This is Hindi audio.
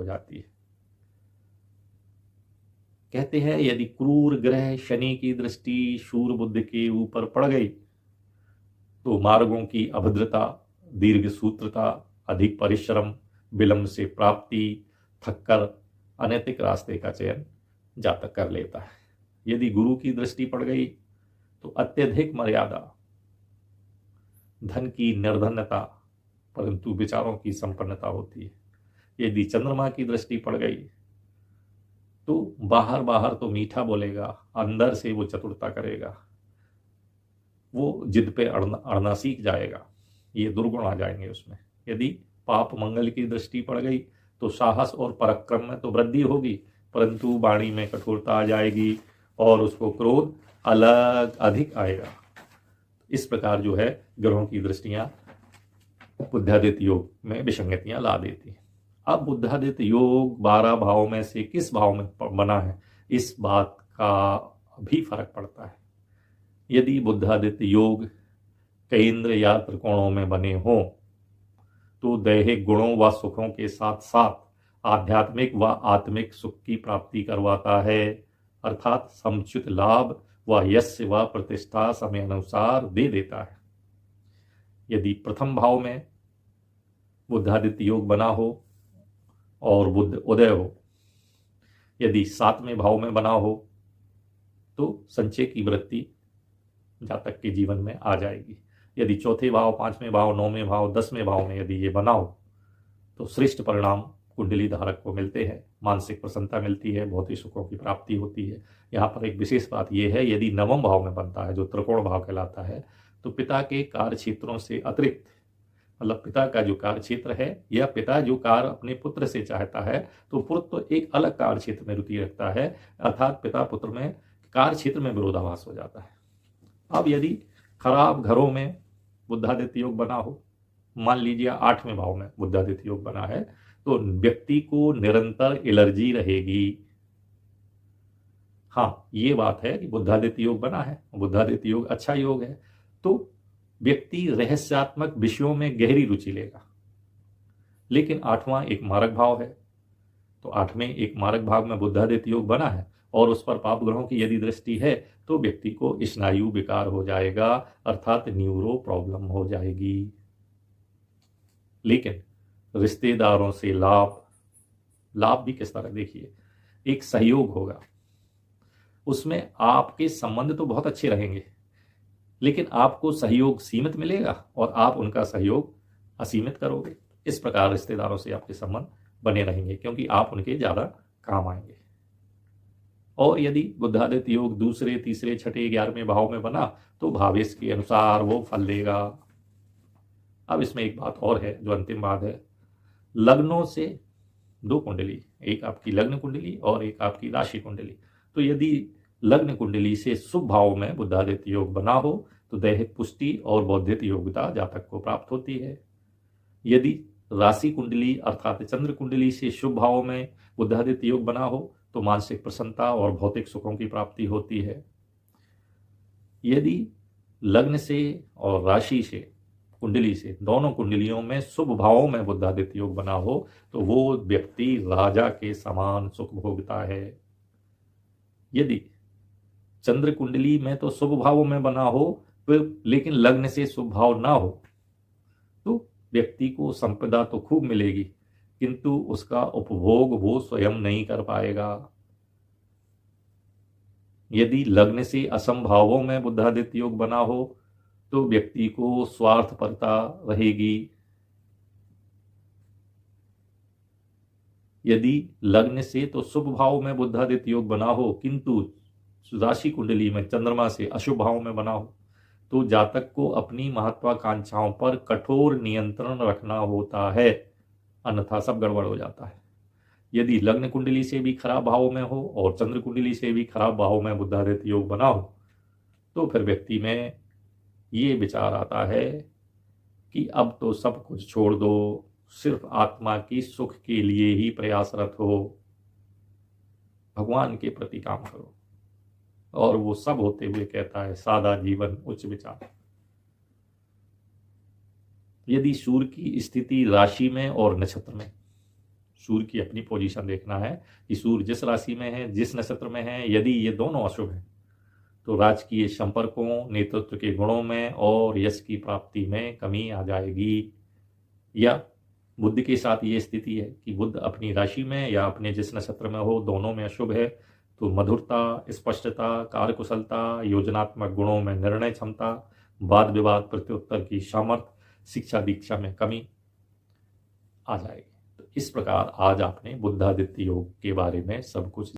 जाती है। कहते हैं यदि क्रूर ग्रह शनि की दृष्टि शूर बुद्ध के ऊपर पड़ गई तो मार्गों की अभद्रता, दीर्घ सूत्रता, अधिक परिश्रम, विलंब से प्राप्ति, थककर अनैतिक रास्ते का चयन जातक कर लेता है। यदि गुरु की दृष्टि पड़ गई तो अत्यधिक मर्यादा, धन की निर्धनता परंतु विचारों की संपन्नता होती है। यदि चंद्रमा की दृष्टि पड़ गई तो बाहर बाहर तो मीठा बोलेगा, अंदर से वो चतुरता करेगा, वो जिद पे अड़ना सीख जाएगा, ये दुर्गुण आ जाएंगे उसमें। यदि पाप मंगल की दृष्टि पड़ गई तो साहस और पराक्रम में तो वृद्धि होगी परंतु वाणी में कठोरता आ जाएगी और उसको क्रोध अलग अधिक आएगा। इस प्रकार जो है ग्रहों की दृष्टियां बुद्धादित्य योग में विसंगतियां ला देती हैं। अब बुद्धादित्य योग 12 भाव में से किस भाव में बना है इस बात का भी फर्क पड़ता है। यदि बुद्धादित्य योग केंद्र या त्रिकोणों में बने हों तो दैहिक गुणों व सुखों के साथ साथ आध्यात्मिक व आत्मिक सुख की प्राप्ति करवाता है, अर्थात समुचित लाभ व यश व प्रतिष्ठा समय अनुसार दे देता है। यदि प्रथम भाव में बुद्धादित्य योग बना हो और बुद्ध उदय हो, यदि 7वें भाव में बना हो तो संचय की वृत्ति जातक के जीवन में आ जाएगी। यदि चौथे भाव, 5वें भाव, 9वें भाव, 10वें भाव में यदि ये बना हो तो श्रेष्ठ परिणाम कुंडली धारक को मिलते हैं, मानसिक प्रसन्नता मिलती है, भौतिक सुखों की प्राप्ति होती है। यहाँ पर एक विशेष बात यह है, यदि 9वें भाव में बनता है जो त्रिकोण भाव कहलाता है तो पिता के कार्य क्षेत्रों से अतिरिक्त, मतलब पिता का जो कार्य क्षेत्र है या पिता जो कार्य अपने पुत्र से चाहता है तो पुत्र तो एक अलग कार्य क्षेत्र में रुचि रखता है, अर्थात पिता पुत्र में कार्य क्षेत्र में विरोधाभास हो जाता है। अब यदि खराब घरों में बुद्धादित्य योग बना हो, मान लीजिए 8वें भाव में बुद्धादित्य योग बना है तो व्यक्ति को निरंतर एलर्जी रहेगी। हाँ, ये बात है कि बुद्धादित्य योग बना है, बुद्धादित्य योग अच्छा योग है तो व्यक्ति रहस्यात्मक विषयों में गहरी रुचि लेगा। लेकिन 8वां एक मारक भाव है तो 8वें एक मारक भाव में बुद्धादित्य योग बना है और उस पर पाप ग्रहों की यदि दृष्टि है तो व्यक्ति को स्नायु विकार हो जाएगा, अर्थात न्यूरो प्रॉब्लम हो जाएगी। लेकिन रिश्तेदारों से लाभ भी किस तरह, देखिए एक सहयोग होगा, उसमें आपके संबंध तो बहुत अच्छे रहेंगे लेकिन आपको सहयोग सीमित मिलेगा और आप उनका सहयोग असीमित करोगे। इस प्रकार रिश्तेदारों से आपके संबंध बने रहेंगे क्योंकि आप उनके ज्यादा काम आएंगे। और यदि बुद्धादित्य योग दूसरे, तीसरे, छठे, 11वें भाव में बना तो भावेश के अनुसार वो फल देगा। अब इसमें एक बात और है जो अंतिम बात है, लग्नों से 2 कुंडली, एक आपकी लग्न कुंडली और एक आपकी राशि कुंडली, तो यदि लग्न कुंडली से शुभ भाव में बुद्धादित्य योग बना हो तो दैहिक पुष्टि और बौद्धिक योग्यता जातक को प्राप्त होती है। यदि राशि कुंडली अर्थात चंद्र कुंडली से शुभ भाव में बुद्धादित्य योग बना हो तो मानसिक प्रसन्नता और भौतिक सुखों की प्राप्ति होती है। यदि लग्न से और राशि से, कुंडली से, दोनों कुंडलियों में शुभ भावों में बुद्धादित्य योग बना हो तो वो व्यक्ति राजा के समान सुख भोगता है। यदि चंद्र कुंडली में तो शुभ भावों में बना हो फिर लेकिन लग्न से शुभ भाव ना हो तो व्यक्ति को संपदा तो खूब मिलेगी किंतु उसका उपभोग वो स्वयं नहीं कर पाएगा। यदि लग्न से असंभावों में बुद्धादित्य योग बना हो तो व्यक्ति को स्वार्थपरता रहेगी। यदि लग्न से तो शुभ भाव में बुद्धादित्य योग बना हो किंतु राशि कुंडली में चंद्रमा से अशुभ भाव में बना हो तो जातक को अपनी महत्वाकांक्षाओं पर कठोर नियंत्रण रखना होता है, अन्यथा सब गड़बड़ हो जाता है। यदि लग्न कुंडली से भी खराब भाव में हो और चंद्र कुंडली से भी खराब भाव में बुद्धादित्य योग बना हो तो फिर व्यक्ति में ये विचार आता है कि अब तो सब कुछ छोड़ दो, सिर्फ आत्मा की सुख के लिए ही प्रयासरत हो, भगवान के प्रति काम करो। और वो सब होते हुए कहता है सादा जीवन उच्च विचार। यदि सूर्य की स्थिति राशि में और नक्षत्र में सूर्य की अपनी पोजीशन देखना है कि सूर्य जिस राशि में है, जिस नक्षत्र में है, यदि ये दोनों अशुभ हैं तो राजकीय संपर्कों, नेतृत्व के गुणों में और यश की प्राप्ति में कमी आ जाएगी। या बुध के साथ ये स्थिति है कि बुध अपनी राशि में या अपने जिस नक्षत्र में हो, दोनों में अशुभ है, तो मधुरता, स्पष्टता, कार्यकुशलता, योजनात्मक गुणों में निर्णय क्षमता, वाद विवाद प्रत्युत्तर की सामर्थ्य, शिक्षा दीक्षा में कमी आ जाएगी। तो इस प्रकार आज आपने बुद्धादित्य योग के बारे में सब कुछ